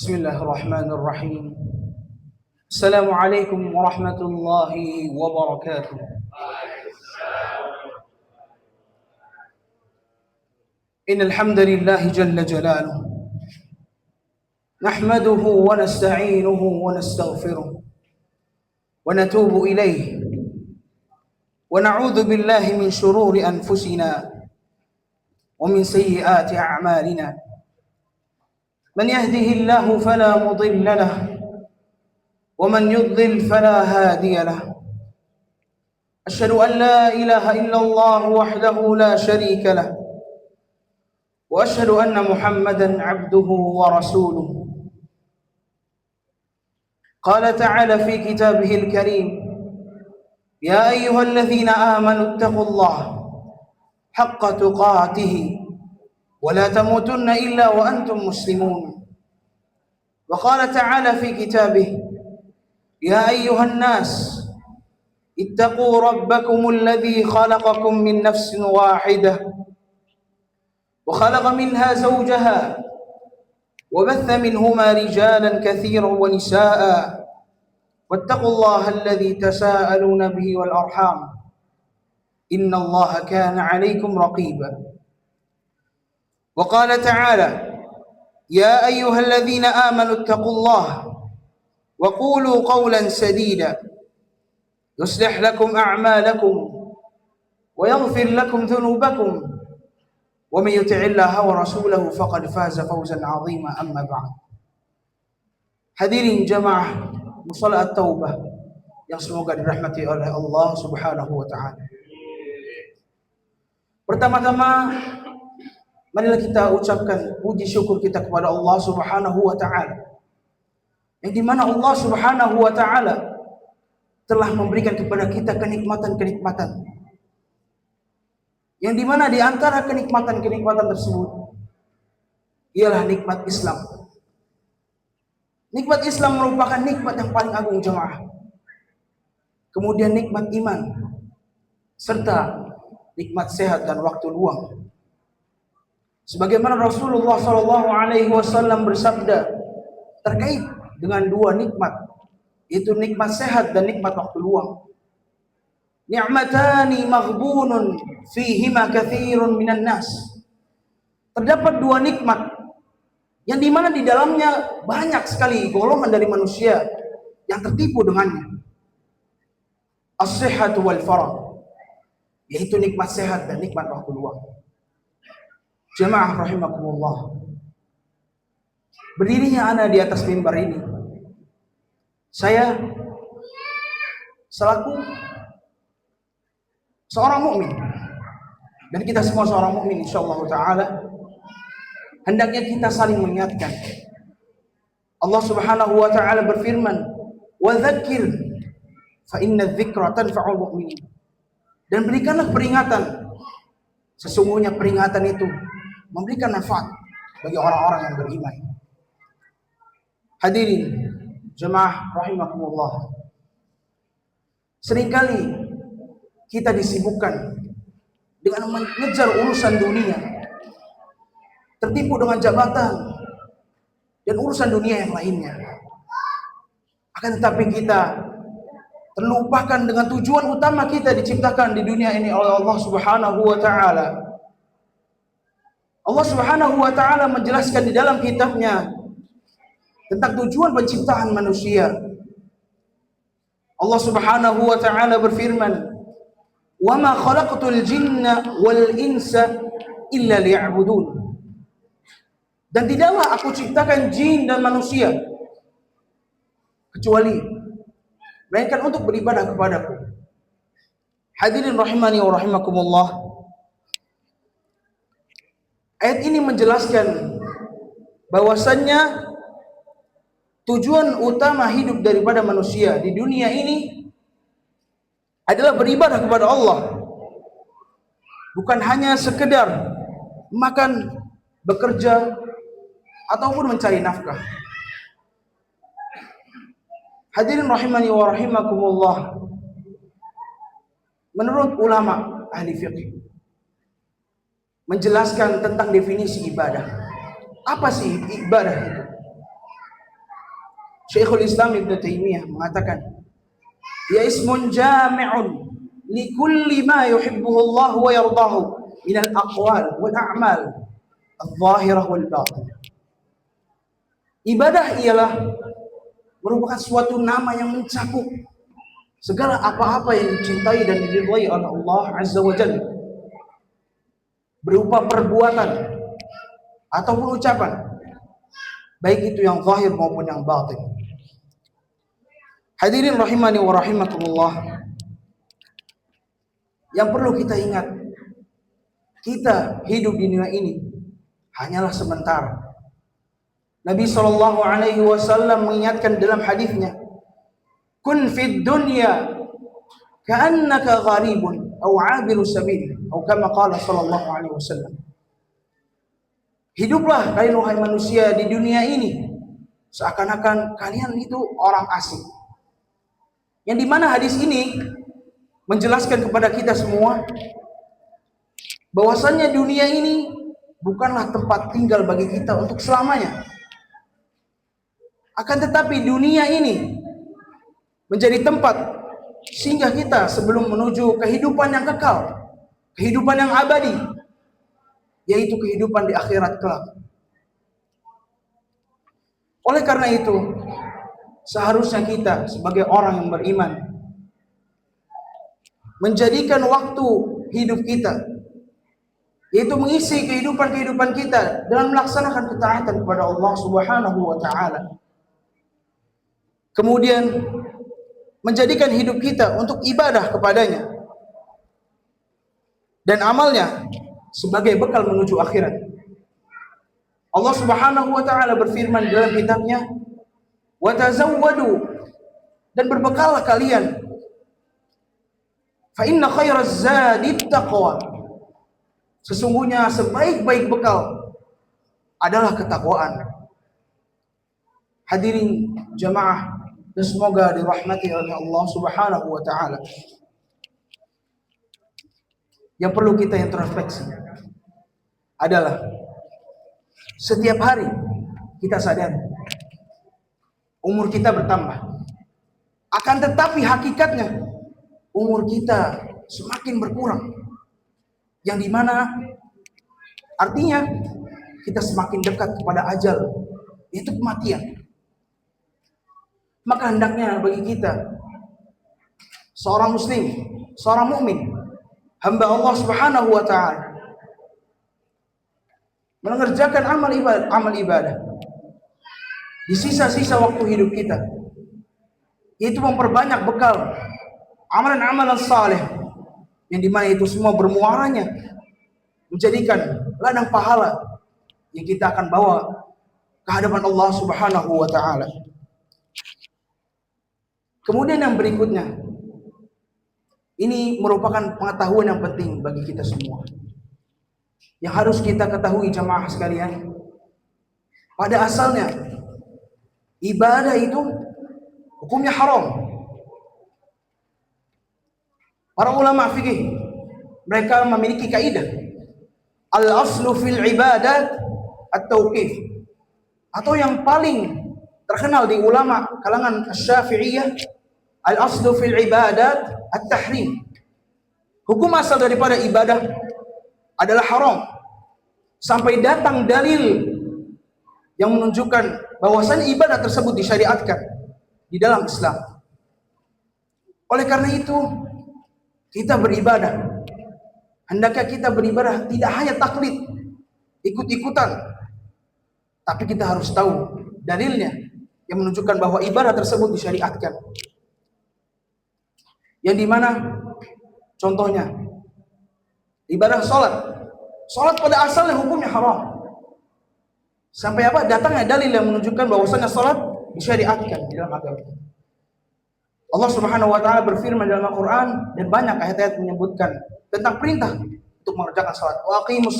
Bismillahirrahmanirrahim. Assalamualaikum warahmatullahi wabarakatuh. Innal hamdalillah jalla jalaluhu nahmaduhu wa nasta'inuhu wa nastaghfiruh wa natubu ilayhi wa na'udzu billahi min shururi anfusina wa min sayyiati a'malina. من يهده الله فلا مضل له ومن يضلل فلا هادي له أشهد أن لا إله إلا الله وحده لا شريك له وأشهد أن محمدا عبده ورسوله. قال تعالى في كتابه الكريم: يا أيها الذين آمنوا اتقوا الله حق تقاته ولا تموتن إلا وأنتم مسلمون. وقال تعالى في كتابه: يا أيها الناس اتقوا ربكم الذي خلقكم من نفس واحدة وخلق منها زوجها وبث منهما رجالا كثيرا ونساء واتقوا الله الذي تساءلون به والأرحام إن الله كان عليكم رقيبا. وقال تعالى: يا أيها الذين آمنوا اتقوا الله وقولوا قولا سديدا يصلح لكم أعمالكم ويغفر لكم ذنوبكم ومن يطع الله ورسوله فقد فاز فوزا عظيما. أما بعد. Hadirin jamaah musalla at-taubah yang semoga dirahmati oleh Allah Subhanahu wa taala. Pertama-tama marilah kita ucapkan puji syukur kita kepada Allah Subhanahu wa taala, yang dimana Allah Subhanahu wa taala telah memberikan kepada kita kenikmatan-kenikmatan, yang dimana di antara kenikmatan-kenikmatan tersebut ialah nikmat Islam. Nikmat Islam merupakan nikmat yang paling agung jemaah. Kemudian nikmat iman serta nikmat sehat dan waktu luang. Sebagaimana Rasulullah SAW bersabda terkait dengan dua nikmat, yaitu nikmat sehat dan nikmat waktu luang. Ni'matani maghbunun fihima katsirun minan nas. Terdapat dua nikmat yang dimana di dalamnya banyak sekali golongan dari manusia yang tertipu dengannya. As-sihhatu wal faragh, yaitu nikmat sehat dan nikmat waktu luang. Jemaah rahimakumullah, berdirinya ana di atas mimbar ini, saya selaku seorang mukmin, dan kita semua seorang mukmin insyaallah taala, hendaknya kita saling mengingatkan. Allah Subhanahu wa taala berfirman: "Wa dzakir fa inna dzikra tanfa'ul mu'minin." Dan berikanlah peringatan, sesungguhnya peringatan itu memberikan manfaat bagi orang-orang yang beriman. Hadirin jemaah rahimakumullah, seringkali kita disibukkan dengan mengejar urusan dunia, tertipu dengan jabatan dan urusan dunia yang lainnya. Akan tetapi kita terlupakan dengan tujuan utama kita diciptakan di dunia ini oleh Allah Subhanahu wa taala. Allah Subhanahu wa taala menjelaskan di dalam kitabnya tentang tujuan penciptaan manusia. Allah Subhanahu wa taala berfirman: "Wa ma khalaqtul jinna wal insa illa liya'budun." Dan tidaklah aku ciptakan jin dan manusia kecuali melainkan untuk beribadah kepadaku. Hadirin rahimani wa rahimakumullah, ayat ini menjelaskan bahwasannya tujuan utama hidup daripada manusia di dunia ini adalah beribadah kepada Allah, bukan hanya sekedar makan, bekerja, ataupun mencari nafkah. Hadirin rahimani wa rahimakumullah, menurut ulama ahli fiqh menjelaskan tentang definisi ibadah. Apa sih ibadah itu? Syekhul Islam Ibnu Taimiyah mengatakan, ya ismun jami'un li kulli ma yuhibbuhu Allah wa yardahu min al-aqwal wal a'mal al-zahirah wal batinah. Ibadah ialah merupakan suatu nama yang mencakup segala apa-apa yang dicintai dan diridhai oleh Allah Azza wa Jalla, berupa perbuatan ataupun ucapan, baik itu yang zahir maupun yang batin. Hadirin rahimani wa rahimakumullah, yang perlu kita ingat, kita hidup di dunia ini hanyalah sebentar. Nabi SAW mengingatkan dalam hadisnya, kun fid dunya ka'annaka gharibun aw 'abiru sabil, atau kama qala sallallahu alaihi wasallam. Hiduplah kalian wahai manusia di dunia ini seakan-akan kalian itu orang asing. Yang dimana hadis ini menjelaskan kepada kita semua bahwasannya dunia ini bukanlah tempat tinggal bagi kita untuk selamanya. Akan tetapi dunia ini menjadi tempat sehingga kita sebelum menuju kehidupan yang kekal, kehidupan yang abadi, yaitu kehidupan di akhirat kelak. Oleh karena itu, seharusnya kita sebagai orang yang beriman menjadikan waktu hidup kita, yaitu mengisi kehidupan kita dengan melaksanakan ketaatan kepada Allah Subhanahu wa taala. Kemudian menjadikan hidup kita untuk ibadah kepadanya dan amalnya sebagai bekal menuju akhirat. Allah Subhanahu wa taala berfirman dalam kitabnya, "Wa tazawwadu," dan berbekallah kalian. Fa inna khairaz zadi taqwa. Sesungguhnya sebaik-baik bekal adalah ketakwaan. Hadirin jamaah, dan semoga dirahmati oleh Allah Subhanahu wa taala. Yang perlu kita introspeksi adalah setiap hari kita sadar umur kita bertambah. Akan tetapi hakikatnya umur kita semakin berkurang. Yang dimana artinya kita semakin dekat kepada ajal, yaitu kematian. Maka hendaknya bagi kita, seorang muslim, seorang mukmin, hamba Allah Subhanahu wa taala, mengerjakan amal ibadah di sisa-sisa waktu hidup kita, yaitu memperbanyak bekal amalan-amalan saleh, yang dimana itu semua bermuaranya menjadikan ladang pahala yang kita akan bawa ke hadapan Allah Subhanahu wa taala. Kemudian yang berikutnya, ini merupakan pengetahuan yang penting bagi kita semua, yang harus kita ketahui jamaah sekalian. Pada asalnya ibadah itu hukumnya haram. Para ulama fikih mereka memiliki kaidah al-aslu fil ibadat at-tauqif, atau yang paling terkenal di ulama kalangan Syafi'iyah, al-aslu fil ibadat at-tahrim. Hukum asal daripada ibadah adalah haram sampai datang dalil yang menunjukkan bahwasannya ibadah tersebut disyariatkan di dalam Islam. Oleh karena itu, kita beribadah, hendaknya kita beribadah tidak hanya taklid, ikut-ikutan, tapi kita harus tahu dalilnya yang menunjukkan bahwa ibadah tersebut disyariatkan. Yang dimana contohnya ibadah salat pada asalnya hukumnya haram. Sampai apa? Datangnya dalil yang menunjukkan bahwasanya salat disyariatkan di dalam agama. Allah Subhanahu wa taala berfirman dalam Al-Qur'an, dan banyak ayat-ayat menyebutkan tentang perintah untuk mengerjakan salat. Wa aqimus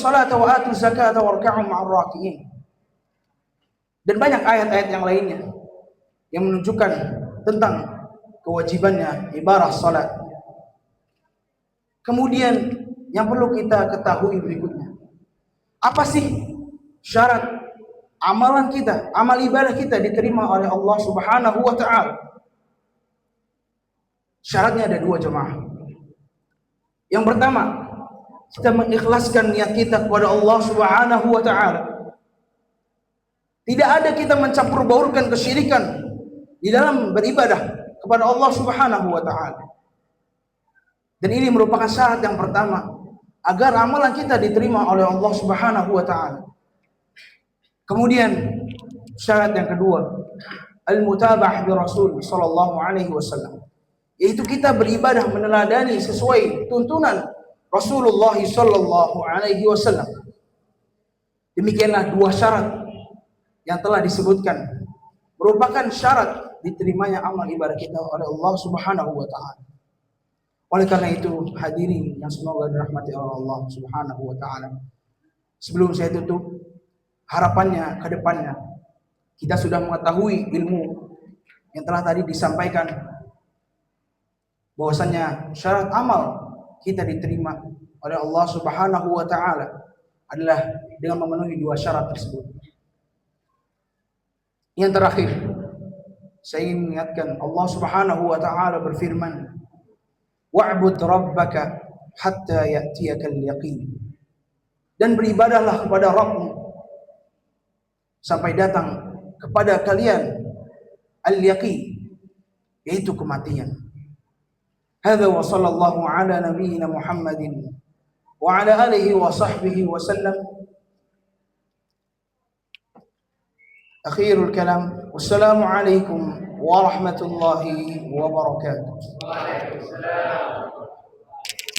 salata wa atuz zakata warka'u ma'ar raki'in. Dan banyak ayat-ayat yang lainnya yang menunjukkan tentang kewajibannya ibadah salat. Kemudian yang perlu kita ketahui berikutnya, apa sih syarat amalan kita, amal ibadah kita diterima oleh Allah Subhanahu wa taala. Syaratnya ada dua, jemaah. Yang pertama, kita mengikhlaskan niat kita kepada Allah Subhanahu wa taala. Tidak ada kita mencampur baurkan kesyirikan di dalam beribadah kepada Allah Subhanahu wa taala. Dan ini merupakan syarat yang pertama agar amalan kita diterima oleh Allah Subhanahu wa taala. Kemudian syarat yang kedua, al-mutaba'ah bi Rasul sallallahu alaihi wasallam, yaitu kita beribadah meneladani sesuai tuntunan Rasulullah sallallahu alaihi wasallam. Demikianlah dua syarat yang telah disebutkan merupakan syarat diterimanya amal ibadah kita oleh Allah Subhanahu wa taala. Oleh karena itu, hadirin yang semoga dirahmati oleh Allah Subhanahu wa taala, sebelum saya tutup, harapannya ke depannya kita sudah mengetahui ilmu yang telah tadi disampaikan, bahwasanya syarat amal kita diterima oleh Allah Subhanahu wa taala adalah dengan memenuhi dua syarat tersebut. Yang terakhir, saya ingin mengingatkan, Allah Subhanahu wa taala berfirman, wa'bud rabbaka hatta ya'tiyakal yaqin. Dan beribadahlah kepada Rabbmu sampai datang kepada kalian al-yaqin, yaitu kematian. Hadza wa sallallahu ala nabiyyina Muhammadin wa ala alihi wa sahbihi wa sallam. Akhirul kalam, wassalamu alaikum warahmatullahi wabarakatuh. Waalaikumsalam.